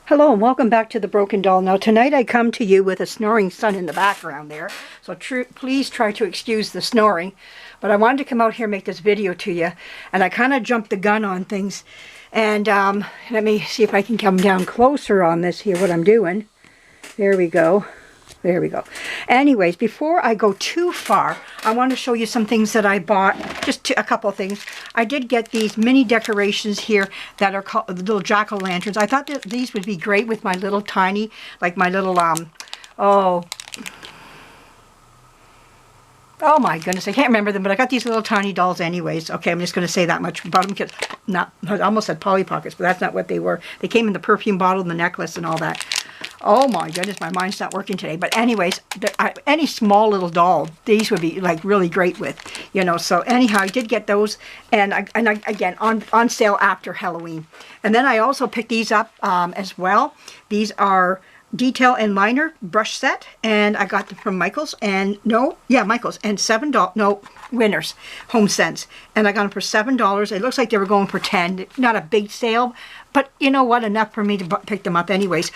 Hello and welcome back to The Broken Doll. Now tonight I come to you with a snoring son in the background there, so please try to excuse the snoring. But I wanted to come out here and make this video to you, and I kind of jumped the gun on things. And let me see if I can come down closer on this here, what I'm doing. There we go. There we go. Anyways, before I go too far, I want to show you some things that I bought. Just a couple of things. I did get these mini decorations here that are called the little jack-o'-lanterns. I thought that these would be great with my little tiny, like my little, oh my goodness, I can't remember them, but I got these little tiny dolls anyways. Okay, I'm just going to say that much about them because, I almost said Polly Pockets, but that's not what they were. They came in the perfume bottle and the necklace and all that. Oh my goodness, my mind's not working today. But anyways, any small little doll, these would be like really great with, you know. So anyhow, I did get those, and again, on sale after Halloween. And then I also picked these up as well. These are detail and liner brush set, and I got them from Michaels, and Michaels, and Winners Home Sense, and I got them for $7. It looks like they were going for 10. Not a big sale, but you know what, enough for me to pick them up anyways.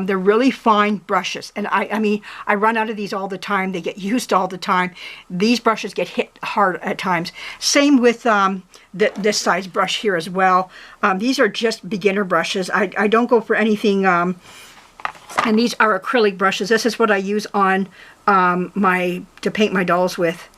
They're really fine brushes, and I mean, I run out of these all the time. They get used all the time. These brushes get hit hard at times. Same with this size brush here as well. These are just beginner brushes. I don't go for anything, and these are acrylic brushes. This is what I use on to paint my dolls with.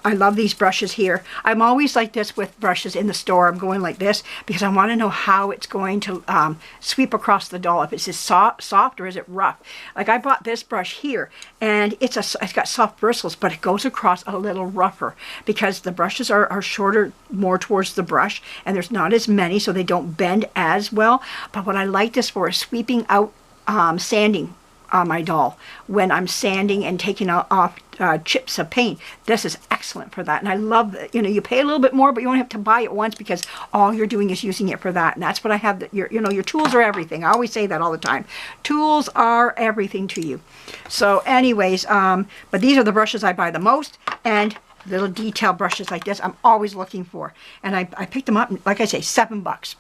I love these brushes here. I'm always like this with brushes in the store. I'm going like this because I want to know how it's going to sweep across the doll. If it's just soft or is it rough. Like I bought this brush here, and it's got soft bristles, but it goes across a little rougher because the brushes are shorter, more towards the brush, and there's not as many, so they don't bend as well. But what I like this for is sweeping out sanding on my doll when I'm sanding and taking off chips of paint. This is excellent for that, and I love that. You know, you pay a little bit more, but you only have to buy it once because all you're doing is using it for that, and that's what I have. That your tools are everything. I always say that all the time. Tools are everything to you. So, anyways, but these are the brushes I buy the most, and little detail brushes like this I'm always looking for, and I picked them up. Like I say, $7.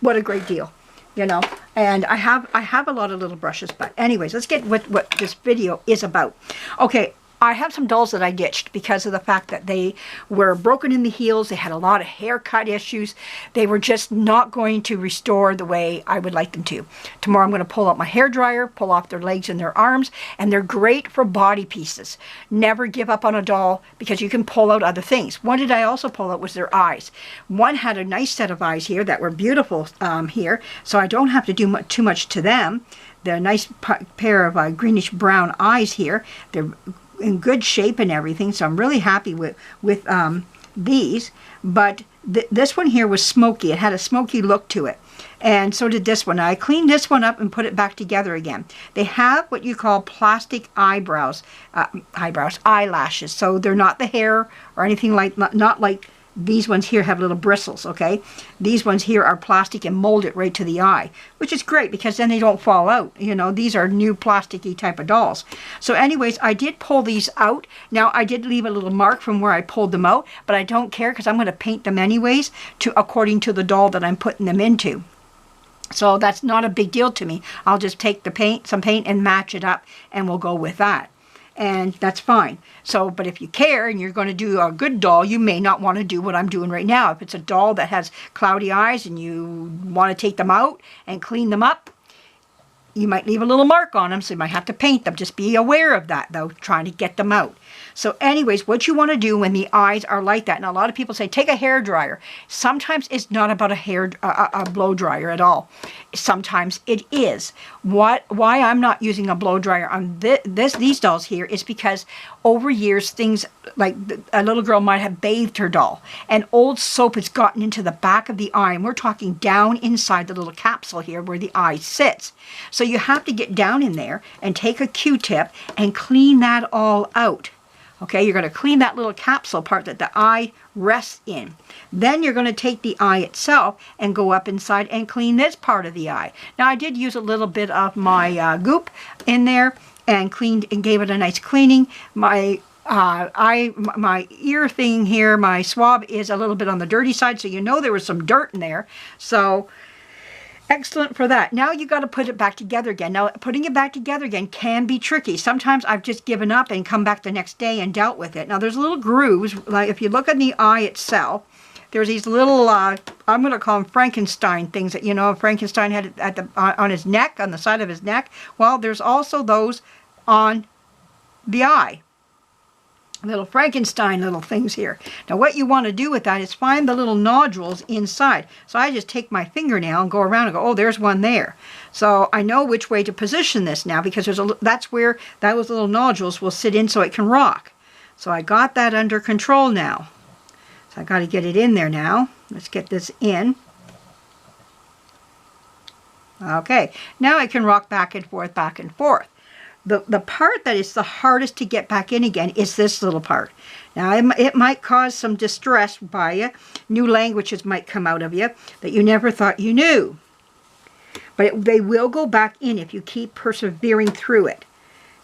What a great deal. You know, and I have a lot of little brushes, but anyways, let's get what this video is about. Okay, I have some dolls that I ditched because of the fact that they were broken in the heels. They had a lot of haircut issues. They were just not going to restore the way I would like them to. Tomorrow I'm going to pull out my hair dryer, pull off their legs and their arms, and they're great for body pieces. Never give up on a doll because you can pull out other things. One did I also pull out was their eyes. One had a nice set of eyes here that were beautiful here, so I don't have to do too much to them. They're a nice pair of greenish brown eyes here. They're in good shape and everything, so I'm really happy with these. But this one here was smoky. It had a smoky look to it, and so did this one. Now, I cleaned this one up and put it back together again. They have what you call plastic eyelashes, so they're not the hair or anything like, not like these ones here have little bristles, okay? These ones here are plastic and mold it right to the eye, which is great because then they don't fall out. You know, these are new plasticky type of dolls. So anyways, I did pull these out. Now, I did leave a little mark from where I pulled them out, but I don't care because I'm going to paint them anyways according to the doll that I'm putting them into. So that's not a big deal to me. I'll just take some paint and match it up, and we'll go with that. And that's fine. So, but if you care and you're going to do a good doll, you may not want to do what I'm doing right now. If it's a doll that has cloudy eyes and you want to take them out and clean them up, you might leave a little mark on them, so you might have to paint them. Just be aware of that, though, trying to get them out. So anyways, what you want to do when the eyes are like that, and a lot of people say, take a hair dryer. Sometimes it's not about a blow dryer at all. Sometimes it is. Why I'm not using a blow dryer on these dolls here is because over years, things like a little girl might have bathed her doll, and old soap has gotten into the back of the eye, and we're talking down inside the little capsule here where the eye sits. So you have to get down in there and take a Q-tip and clean that all out. Okay, you're going to clean that little capsule part that the eye rests in. Then you're going to take the eye itself and go up inside and clean this part of the eye. Now, I did use a little bit of my goop in there and cleaned and gave it a nice cleaning. My ear thing here, my swab is a little bit on the dirty side, so you know there was some dirt in there. So excellent for that. Now you got to put it back together again. Now, putting it back together again can be tricky. Sometimes I've just given up and come back the next day and dealt with it. Now, there's little grooves. Like if you look at the eye itself, there's these little, I'm going to call them Frankenstein things that, you know, Frankenstein had at on his neck, on the side of his neck. Well, there's also those on the eye. Little Frankenstein little things here. Now what you want to do with that is find the little nodules inside. So I just take my fingernail and go around and go, oh, there's one there. So I know which way to position this now, because that's where those little nodules will sit in so it can rock. So I got that under control now. So I got to get it in there now. Let's get this in. Okay, now I can rock back and forth, back and forth. The part that is the hardest to get back in again is this little part. Now, it might cause some distress by you. New languages might come out of you that you never thought you knew. But they will go back in if you keep persevering through it.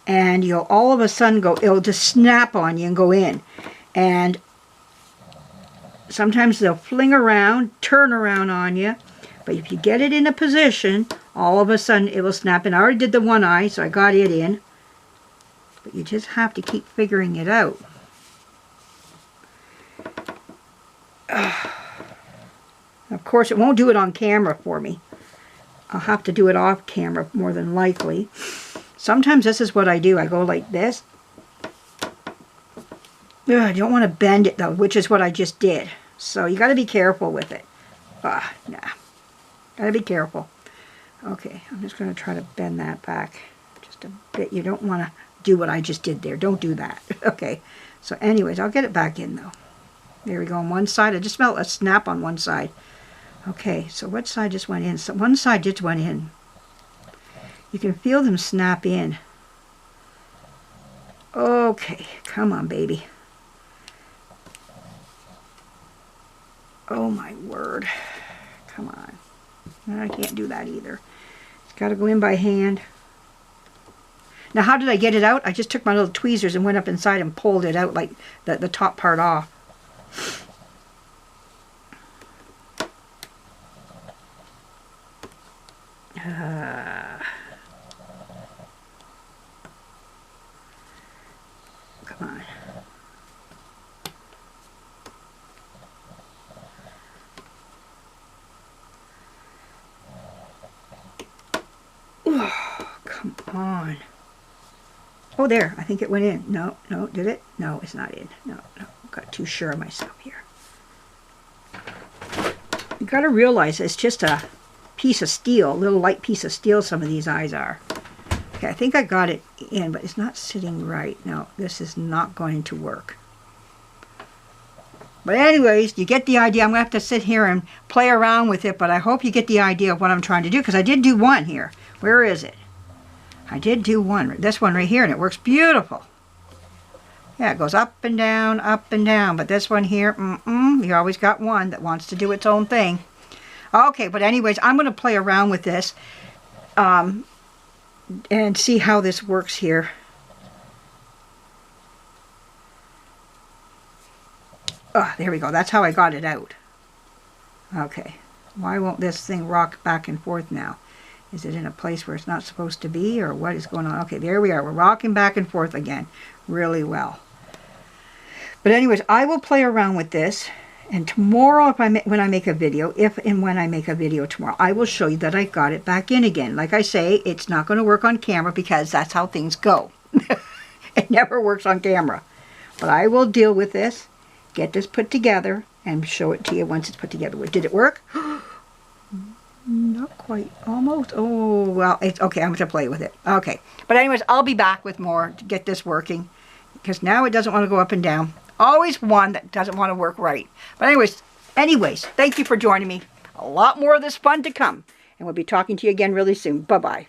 And you'll all of a sudden it'll just snap on you and go in. And sometimes they'll fling around, turn around on you. But if you get it in a position, all of a sudden it will snap in. I already did the one eye, so I got it in. But you just have to keep figuring it out. Of course, it won't do it on camera for me. I'll have to do it off camera more than likely. Sometimes this is what I do. I go like this. I don't want to bend it though, which is what I just did. So you got to be careful with it. Nah. Gotta be careful. Okay, I'm just going to try to bend that back just a bit. You don't want to do what I just did there. Don't do that. Okay, so anyways, I'll get it back in though. There we go on one side. I just felt a snap on one side. Okay, so what side just went in? So one side just went in. You can feel them snap in. Okay, come on, baby. Oh my word. Come on. I can't do that either. It's got to go in by hand. Now, how did I get it out? I just took my little tweezers and went up inside and pulled it out, like the top part off. Come on. Come on. Oh, there. I think it went in. No, did it? No, it's not in. No. Got too sure of myself here. You got to realize it's just a piece of steel, a little light piece of steel some of these eyes are. Okay, I think I got it in, but it's not sitting right. No, this is not going to work. But anyways, you get the idea. I'm going to have to sit here and play around with it, but I hope you get the idea of what I'm trying to do, because I did do one here. Where is it? I did do one. This one right here, and it works beautiful. Yeah, it goes up and down, but this one here, you always got one that wants to do its own thing. Okay, but anyways, I'm going to play around with this and see how this works here. Oh, there we go. That's how I got it out. Okay. Why won't this thing rock back and forth now? Is it in a place where it's not supposed to be, or what is going on? Okay, there we are. We're rocking back and forth again really well. But anyways, I will play around with this, and tomorrow, when I make a video, when I make a video tomorrow, I will show you that I got it back in again. Like I say, it's not going to work on camera because that's how things go. It never works on camera. But I will deal with this, get this put together, and show it to you once it's put together. Did it work? Not quite. Almost. Oh, well, it's okay. I'm going to play with it. Okay. But anyways, I'll be back with more to get this working, because now it doesn't want to go up and down. Always one that doesn't want to work right. But anyways, thank you for joining me. A lot more of this fun to come. And we'll be talking to you again really soon. Bye-bye.